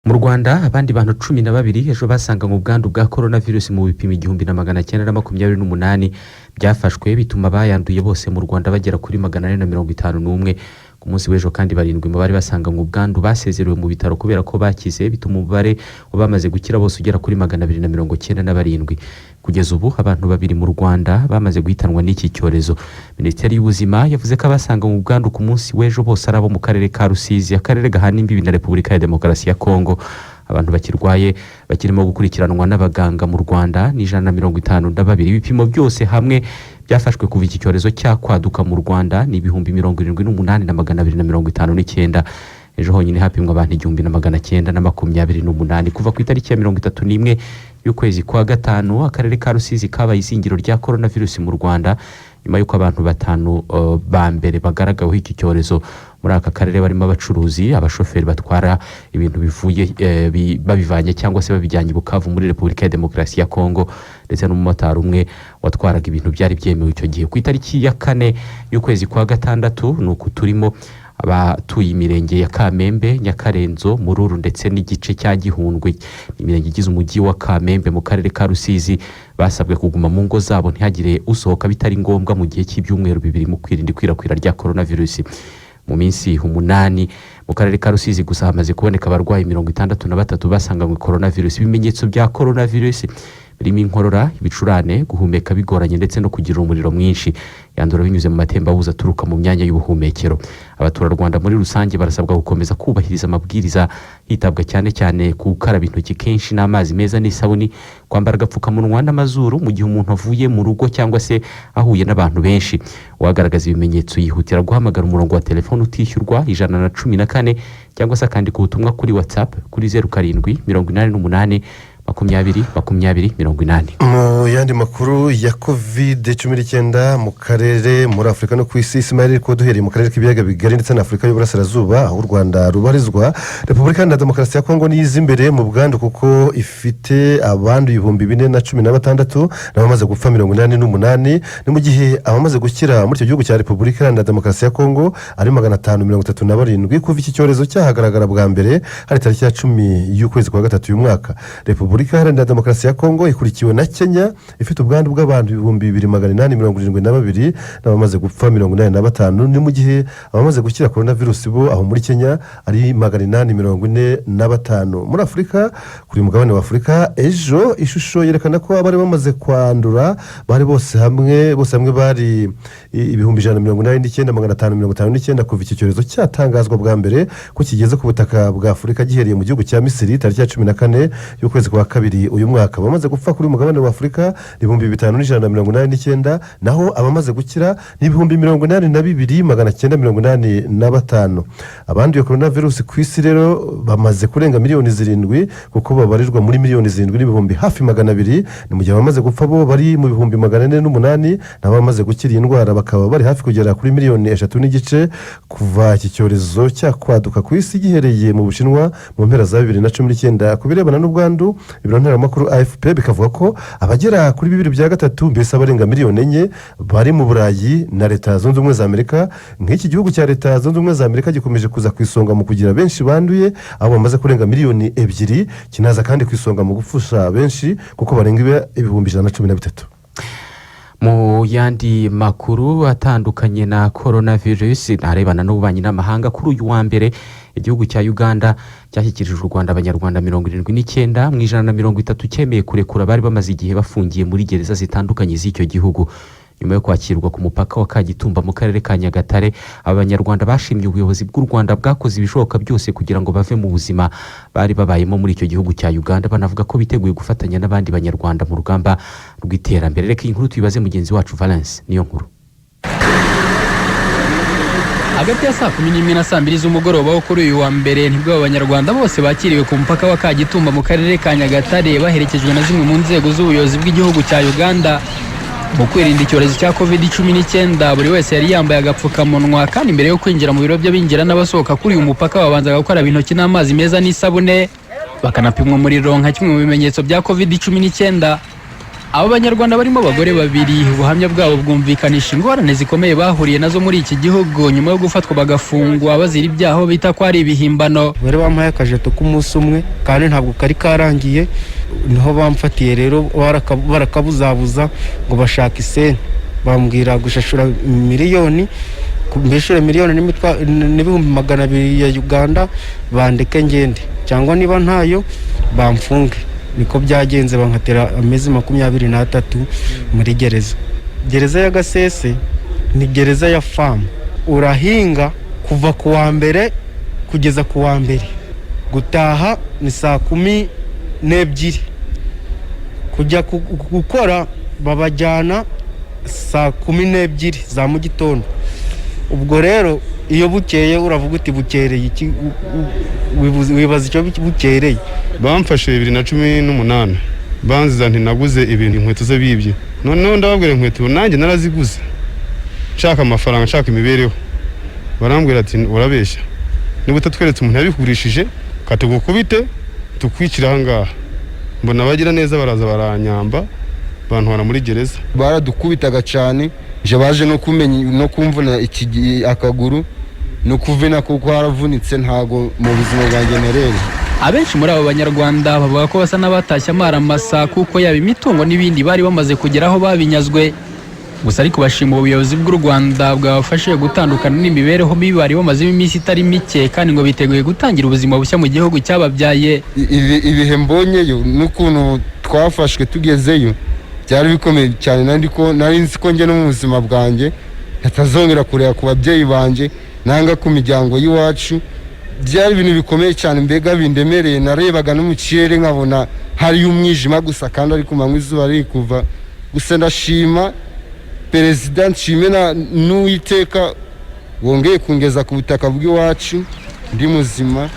Mu Rwanda abandi bantu 12 ejo basanga mu bwandu bwa coronavirus mu bipimo 1928 byafashwe bituma bayanduye bose mu Rwanda bagera kuri 451 ku munsi w'ejo, kandi barindwi mu bari basanga mu bwandu basezerewe mu bitaro kubera ko bakize, bituma umubare wabamaze gukira bose ugera kuri 297. Kugeza ubu abantu 2 mu Rwanda bamaze guhitanwa n'iki cyorezo. Minisiteri y'Ubuzima yavuze ko abasanga mu bwandu ku munsi w'ejo bose arabo mu karere ka Rusizi, akarere gahana imbibi na Repubulika ya Demokarasi ya Kongo. Abantu bakirwaye bakirimo gukurikiranwa n'abaganga mu Rwanda ni 152. Ibipimo byose hamwe byafashwe kuva iki cyorezo cyakwaduka mu Rwanda ni 78,259. Ejo honyine hapimwa abantu 1,928 kuva ku itariki ya 31 y'ukwezi kwa gatanu. Akarere ka Rusizi kabaye izingiro rya coronavirus mu Rwanda nyuma y'uko abantu 5 ba mbere bagaragaweho iki cyorezo. Muri aka karere barimo abacuruzi, abashoferi batwara ibintu bivuye babivanye cyangwa se babijyanye Bukavu muri Repubulika ya Demokarasi ya Kongo, ndetse n'umumotari umwe watwaraga ibintu byari byemewe icyo gihe. Ku itariki ya 4 y'ukwezi kwa gatandatu nuko turimo abatuye imirenge ya Kamembe, Nyakarenzo, Mururu ndetse n'igice cya Gihundwe, imirenge igize umujyi wa Kamembe mu karere ka Rusizi, basabwe kuguma mu ngo zabo ntihagire usohoka bitari ngombwa mu gihe cy'ibyumweru 2 mu kwirinda ikwirakwira rya coronavirus. Mu minsi 8 mu karere ka Rusizi gusa hamaze kuboneka abarwayi 63 basanganywe coronavirus. Ibimenyetso bya coronavirus birimo inkorora, ibicurane, guhumeka bigoranye ndetse no kugira umuriro mwinshi, yandura binyuze mu matembabuzi aturuka mu myanya y'ubuhumekero. Abaturarwanda muri rusange barasabwa gukomeza kubahiriza amabwiriza, hitabwa cyane ku gukaraba intoki kenshi n'amazi meza n'isabuni, kwambara agapfukamunwa n'amazuru mu gihe umuntu avuye mu rugo cyangwa se ahuye n'abantu benshi. Uwagaragaza ibimenyetso yihutira guhamagara umurongo wa telefone utishyurwa 114 cyangwa se kandi ku butumwa kuri WhatsApp kuri 0788 20 Mu yandi makuru ya COVID-19 mu karere muri Afurika no ku isi, Ismail, ko duhereye mu karere k'ibiyaga bigari ndetse na Afurika y'Uburasirazuba aho u Rwanda rubarizwa, Repubulika ya Demokarasi ya Kongo niyiza imbere mu bwandu kuko ifite abantu 416 n'abamaze gupfa 88, ni mu gihe abamaze gukira muri icyo gihugu cya Repubulika ya Demokarasi ya Kongo ari 537. Kuva iki cyorezo cyahagaragara bwa mbere hari tariki ya 10 y'ukwezi kwa gatatu uyu mwaka, Repubulika ya Demokarasi ya Kongo ikurikiwe na Kenya ifite ubwandu bw'abantu 2872 n'abamaze gupfa 85, ni mu gihe abamaze gukira coronavirus bo aho muri Kenya ari 845. Muri Afurika, kuri mugabane wa Afurika, ejo ishusho yerekana ko abari bamaze kwandura bari bose hamwe bari 189,559 kuva iki cyorezo cyatangazwa bwa mbere ko kigeze ku butaka bwa Afurika gihereye mu gihugu cya Misiri tariki ya 14 y'ukwezi kwa kabiri uyu mwaka. Abamaze gupfa kuri mugabane wa Afurika ni 5,189, naho abamaze gukira ni 82,985. Abanduye coronavirus ku isi rero bamaze kurenga miliyoni 7 kuko babarirwa muri miliyoni 7 n'ibihumbi hafi 200, ni mu gihe abamaze gupfa bo bari mu bihumbi 408, n'abamaze gukira iyi ndwara bakaba bari hafi kugera kuri miliyoni 3 n'igice kuva iki cyorezo cyakwaduka ku isi gihereye mu Bushinwa mu mpera za 2019. Ku birebana n'ubwandu, ibiro ntaramakuru AFP bikavuga ko abagera kuri 2/3 mbese abarenga miliyoni 4 bari mu Burayi na Leta Zunze Ubumwe za Amerika. Nk'iki gihugu cya Leta Zunze Ubumwe za Amerika gikomeje kuza ku isonga mu kugira benshi banduye, abo bamaze kurenga miliyoni 2, kinaza kandi ku isonga mu gufusha benshi kuko barenga 113. Mu yandi makuru atandukanye na coronavirus narebana n'ububanyi n'amahanga, kuri uyu wa mbere igihugu cya Uganda cyashyikirije u Rwanda abanyarwanda 79 mu 130 cyemeye kurekura bari bamaze igihe bafungiye muri gereza zitandukanye z'icyo gihugu. Nyuma yo kwakirwa ku mupaka wa Kagitumba mu karere ka Nyagatare, abanyarwanda bashimye ubuyobozi bw'u Rwanda bwakoze ibishoboka byose kugira ngo bave mu buzima bari babayemo muri icyo gihugu cya Uganda, banavuga ko biteguye gufatanya n'abandi banyarwanda mu rugamba rw'iterambere. Reka inkuru tuyibaze mugenzi wacu Valence niyo nkuru. Hagati ya saa 11 na saa 2 z'umugoroba wo kuri uyu wa mbere nibwo abanyarwanda bose bakiriwe ku mupaka wa Kagitumba mu karere ka Nyagatare baherekejwe na zimwe mu nzego z'ubuyobozi bw'igihugu cya Uganda. Mu kwirinda icyorezo cya COVID-19 buri wese yari yambaye agapfukamunwa, kandi mbere yo kwinjira mu biro by'abinjira n'abasohoka kuri uyu mupaka babanzaga gukaraba intoki n'amazi meza n'isabune, bakanapimwa umuriro nka kimwe mu bimenyetso bya COVID-19. abo banyarwanda barimo abagore babiri ubuhamya bwabo bwumvikanisha ingorane zikomeye bahuriye nazo muri iki gihugu nyuma yo gufatwa bagafungwa bazira ibyaha bita ko ari ibihimbano. Bari bampaye akajeto k'umunsi umwe kandi ntabwo kari karangiye, niho bamfatiye rero barakabuzabuza ngo bashaka isenti, bambwira gushashura miliyoni, mbeshure miliyoni n'ibihumbi 200 ya Uganda bandeke ngende, cyangwa niba ntayo bamfunge. Niko byagenze, bankatera amezi 23 muri gereza ya Gasese. Ni gereza ya famu, urahinga kuva ku wa mbere kugeza ku wa mbere, gutaha ni saa 12, kujya gukora babajyana saa 12 za mu gitondo. Ubwo rero iyo bukeye uravuga uti bukereye iki, wibaza icyo bukereye. Bamfashe 2018 banziza nti naguze ibintu inkweto ze bibye, noneho ndababwira inkweto nanjye naraziguze nshaka amafaranga nshaka imibereho. Barambwira ati urabeshya, niba utatweretse umuntu yabikugurishije katugukubite tukwicira ahangaha. Mbona bagira neza baraza baranyamba bantwara muri gereza. Baradukubitaga cyane, je baje no kumenya no kumvuna iki akaguru no kuvena kuko haravunitse, ntago mu buzima bwanjye nerere. Abenshi muri abo banyarwanda bavuga ko basa n'abatashya amaramasa kuko yaba imitungo n'ibindi bari bamaze kugeraho babinyazwe. Gusa ariko bashima ubuyobozi bw'u Rwanda bwabafashije gutandukana n'imibereho mibi bari bamazemo iminsi itari mike, kandi ngo biteguye gutangira ubuzima bushya mu gihugu cyababyaye. Ibihe mbonyeyo n'ukuntu twafashwe tugezeyo byari bikomeye cyane, nari nzi ko njye no mu buzima bwanjye natazongera kureba ku babyeyi banje nanga ku miryango y'iwacu. Byari ibintu bikomeye cyane, mbega bindemereye. Narebaga no mu kirere nkabona hari umwijima gusa, kandi ari kumanywa izuba riri kuva. Gusa ndashima Perezida, nshime n'Uwiteka wongeye kungeza ku butaka bw'iwacu ndi muzima.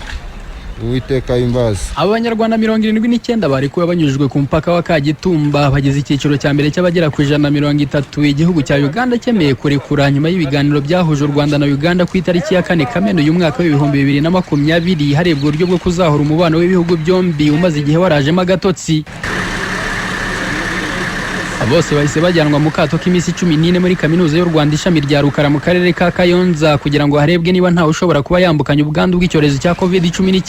Uwiteka imbaza. Abanyarwanda 79 barekuwe banyujijwe ku mpaka wa Kagitumba bageze icyiciro cya mbere cy'abagera ku 130. Igihugu cya Uganda cyemeye kurekura nyuma y'ibiganiro byahuje u Rwanda na Uganda ku itariki ya 4 Kamena uyu mwaka w'2020 harebwa uburyo bwo kuzahura umubano w'ibihugu byombi umaze igihe warajemo agatotsi. Bose bahise bajyanwa mu kato k'iminsi 14 muri kaminuza y'u Rwanda ishami rya Rukara mu karere ka Kayonza kugira ngo harebwe niba ntawe ushobora kuba yambukanya ubwandu bw'icyorezo cya COVID-19.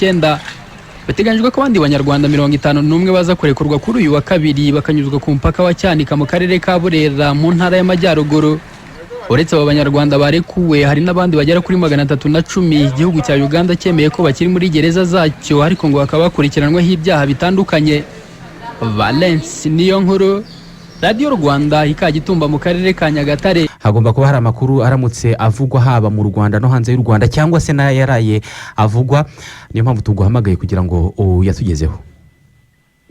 Bateganyijwe ko abandi banyarwanda 51 baza kurekurwa kuri uyu wa kabiri bakanyuzwa ku mpaka wa Cyanika mu karere ka Burera mu ntara y'Amajyaruguru. Uretse abo banyarwanda barekuwe hari n'abandi bagera kuri 310. Igihugu cya Uganda cyemeye ko bakiri muri gereza zacyo, ariko ngo bakaba bakurikiranweho ibyaha bitandukanye. Valence niyo nkuru, Radio Rwanda Kagitumba mu karere ka Nyagatare. Hagomba kuba hari amakuru aramutse avugwa haba mu Rwanda no hanze y'u Rwanda cyangwa se yaraye avugwa, niyo mpamvu tuguhamagaye kugira ngo yatugezeho.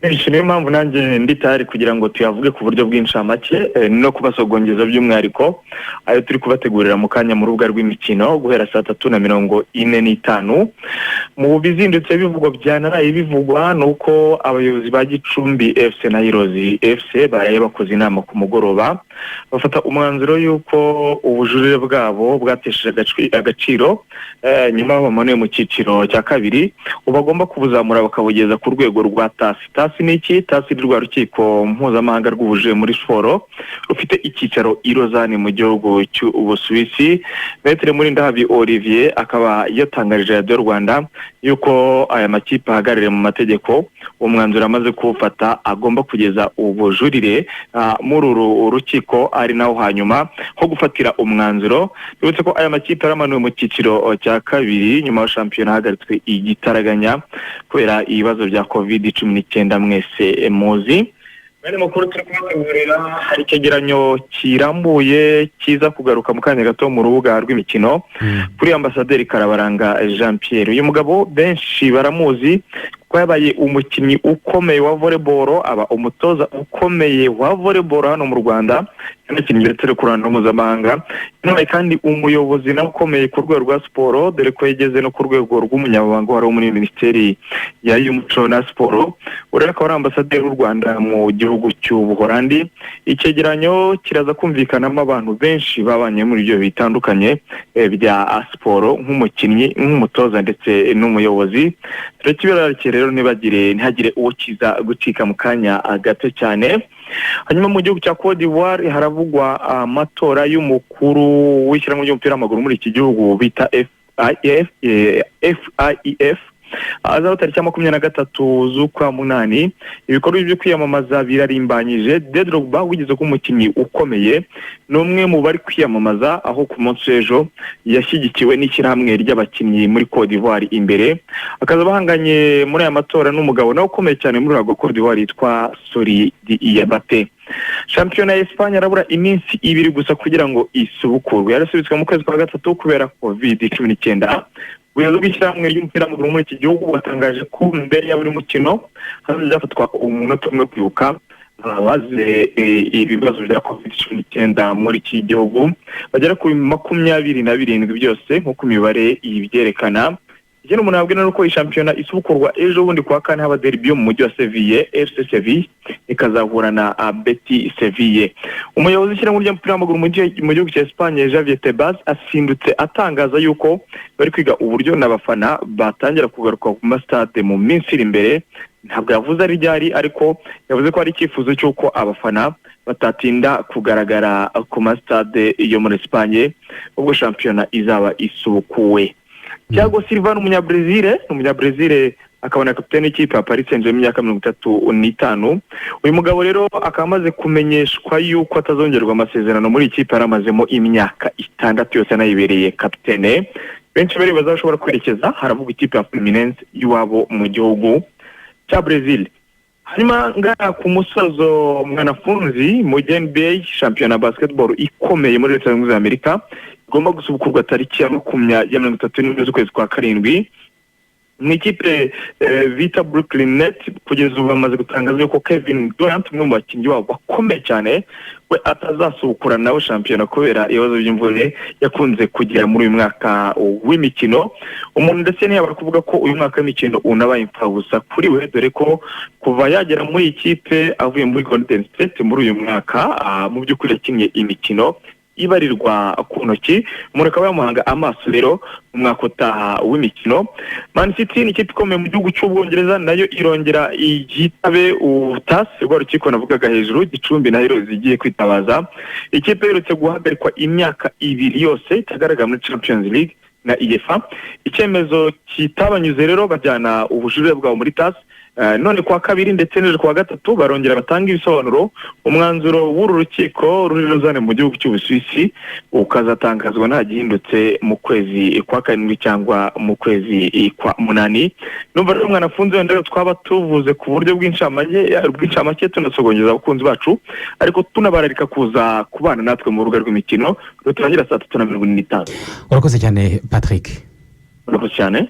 Niyo mpamvu nanjye nditari kugira ngo tuyavuge ku buryo bw'inshamake no kubasogongeza by'umwihariko ayo turi kubategurira mu kanya mu rubuga rw'imikino guhera saa 3:45. Mu bizindutse bivugwa byanaraye bivugwa nuko abayobozi ba Gicumbi FC na Hirozi FC baraye bakoze inama ku mugoroba bafata umwanzuro yuko ubujurire bwabo bwatesheje agaciro nyuma bamanuye mu cyiciro cya kabiri, ubagomba kubuzamura bakabugeza ku rwego rwa TASI. Niki TASI rwa rukiko mpuzamahanga rw'ubujurire muri siporo rufite icyicaro i Lausanne mu gihugu cy'Ubusuwisi. Maître Murindahabi Olivier akaba yatangarije Radio Rwanda yuko aya makipe ahagarariye mu mategeko umwanzuro amaze kuwufata agomba kugeza ubujurire muri uru rukiko, ari naho hanyuma ho gufatira umwanzuro. Bibutse ko aya makipe yaramanuwe mu cyiciro cya kabiri nyuma ya shampiyona hagaritswe igitaraganya kubera ibibazo bya COVID-19 mwese muzi. Bene makuru turi kubategurira hari icyegeranyo kirambuye kiza kugaruka mu kanya gato mu rubuga rw'imikino kuri Ambasaderi Karabaranga Jean Pierre. Uyu mugabo benshi baramuzi ko yabaye umukinnyi ukomeye wa volleyball, aba umutoza ukomeye wa volleyball hano mu Rwanda, yanakinnye ndetse ku ruhando mpuzamahanga, nawe kandi umuyobozi nawe ukomeye ku rwego rwa siporo, dore ko yageze no ku rwego rw'umunyamabanga wari muri Minisiteri y'Umuco na Siporo. Urera akaba ari Ambasaderi w'u Rwanda mu gihugu cy'Ubuholandi. Icyegeranyo kiraza kumvikanamo abantu benshi babanye muri ibyo bitandukanye bya siporo, nk'umukinnyi, nk'umutoza ndetse n'umuyobozi. Turekibera rero rero ntihagire uwo kiza gucika mu kanya gato cyane. Hanyuma mu gihugu cya Cote d'Ivoire haravugwa amatora y'umukuru w'ishyirahamwe ry'umupira w'amaguru muri iki gihugu bita FIF azaba tariki ya 23 z'ukwa munani. Ibikorwa byo kwiyamamaza birarimbanyije. Drogba wigeze ko umukinnyi ukomeye n'umwe mu bari kwiyamamaza, aho ku munsi w'ejo yashyigikiwe n'ishyirahamwe ry'abakinnyi muri Cote d'Ivoire imbere, akaza bahanganye muri aya matora n'umugabo nawe ukomeye cyane muri Cote d'Ivoire yitwa Sori Diabate. Shampiyona ya Espagne arabura iminsi 2 gusa kugira ngo isubukurwe. Yarasubitswe mu kwezi kwa gatatu kubera COVID-19. Ubuyobozi bw'ishyirahamwe ry'umupira w'amaguru muri iki gihugu batangaje ko mbere ya buri mukino hazafatwa umunota umwe kwibuka abazize ibibazo bya COVID-19 muri iki gihugu, bagera ku 27 byose nk'uko imibare ibyerekana. Ikindi umuntu yabwira nuko ishampiyona isubukurwa ejo bundi kwa kane haba derby yo mu mujyi wa Seville, FC Seville ikazahura na Betis Seville. Umuyobozi w'ishyirahamwe ry'umupira w'amaguru mu gihugu cya Espagne Javier Tebas asindutse atangaza yuko bari kwiga uburyo n'abafana batangira kugaruka ku stade mu minsi iri imbere. Ntabwo yavuze ari ryari, ariko yavuze ko ari icyifuzo cy'uko abafana batatinda kugaragara ku stade yo muri Espagne ubwo shampiyona izaba isubukuwe. Thiago Silva n'umunyabrazil akaba na kapiteni w'ikipe ya Paris Saint-Germain y'imyaka 35. Uyu mugabo rero akamaze kumenyeshwa yuko atazongerwa amasezerano muri ikipe yaramazemo imyaka 6 yose anayibereye kapitene. Benshi bari bazashobora kwerekeza haravuga ikipe ya Fluminense iwabo mu gihugu cya Brazil. Hanyuma ngana ku musozo mwanafunzi mu NBA shampiyona basketball ikomeye muri Leta Zunze Ubumwe za Amerika igomba gusubukurwa tariki ya 31 z'ukwezi kwa karindwi. Mu ikipe bita Brooklyn Nets kugeza ubu bamaze gutangaza yuko Kevin Durant umwe mu bakinnyi babo bakomeye cyane we atazasubukura nawe shampiyona kubera ibibazo by'imvune yakunze kugira muri uyu mwaka w'imikino. Umuntu ndetse ntiyabara kuvuga ko uyu mwaka w'imikino unabaye impfabusa kuri we, dore ko kuva yagera muri ikipe avuye muri Golden State muri uyu mwaka mu by'ukuri yakinnye imikino ibarirwa ku ntoki. Umuntu akaba yamuhanga amaso rero mu mwaka utaha w'imikino. Man City ni ikipe ikomeye mu gihugu cy'Ubwongereza, nayo irongera igitabe utasi rwa rukiko navugaga hejuru Gicumbi nayo zigiye kwitabaza. Ikipe yerutse guhagarikwa imyaka 2 yose itagaragara muri Champions League na UEFA. Icyemezo kitabanyuze rero bajyana ubujurire bwabo muri TAS. None kwa kabiri ndetse n'ejo kwa gatatu barongera batanga ibisobanuro. Umwanzuro w'uru rukiko ruri rozane mu gihugu cy'Ubusuwisi ukazatangazwa nta gihindutse mu kwezi kwa karindwi cyangwa mu kwezi kwa munani. Numva rero mwanafunzi wenda twaba tuvuze ku buryo bw'incamake tunasogongeza abakunzi bacu, ariko tunabararika kuza kubana natwe mu rubuga rw'imikino rutangira saa 3:45. Urakoze cyane Patrick. Urakoze cyane.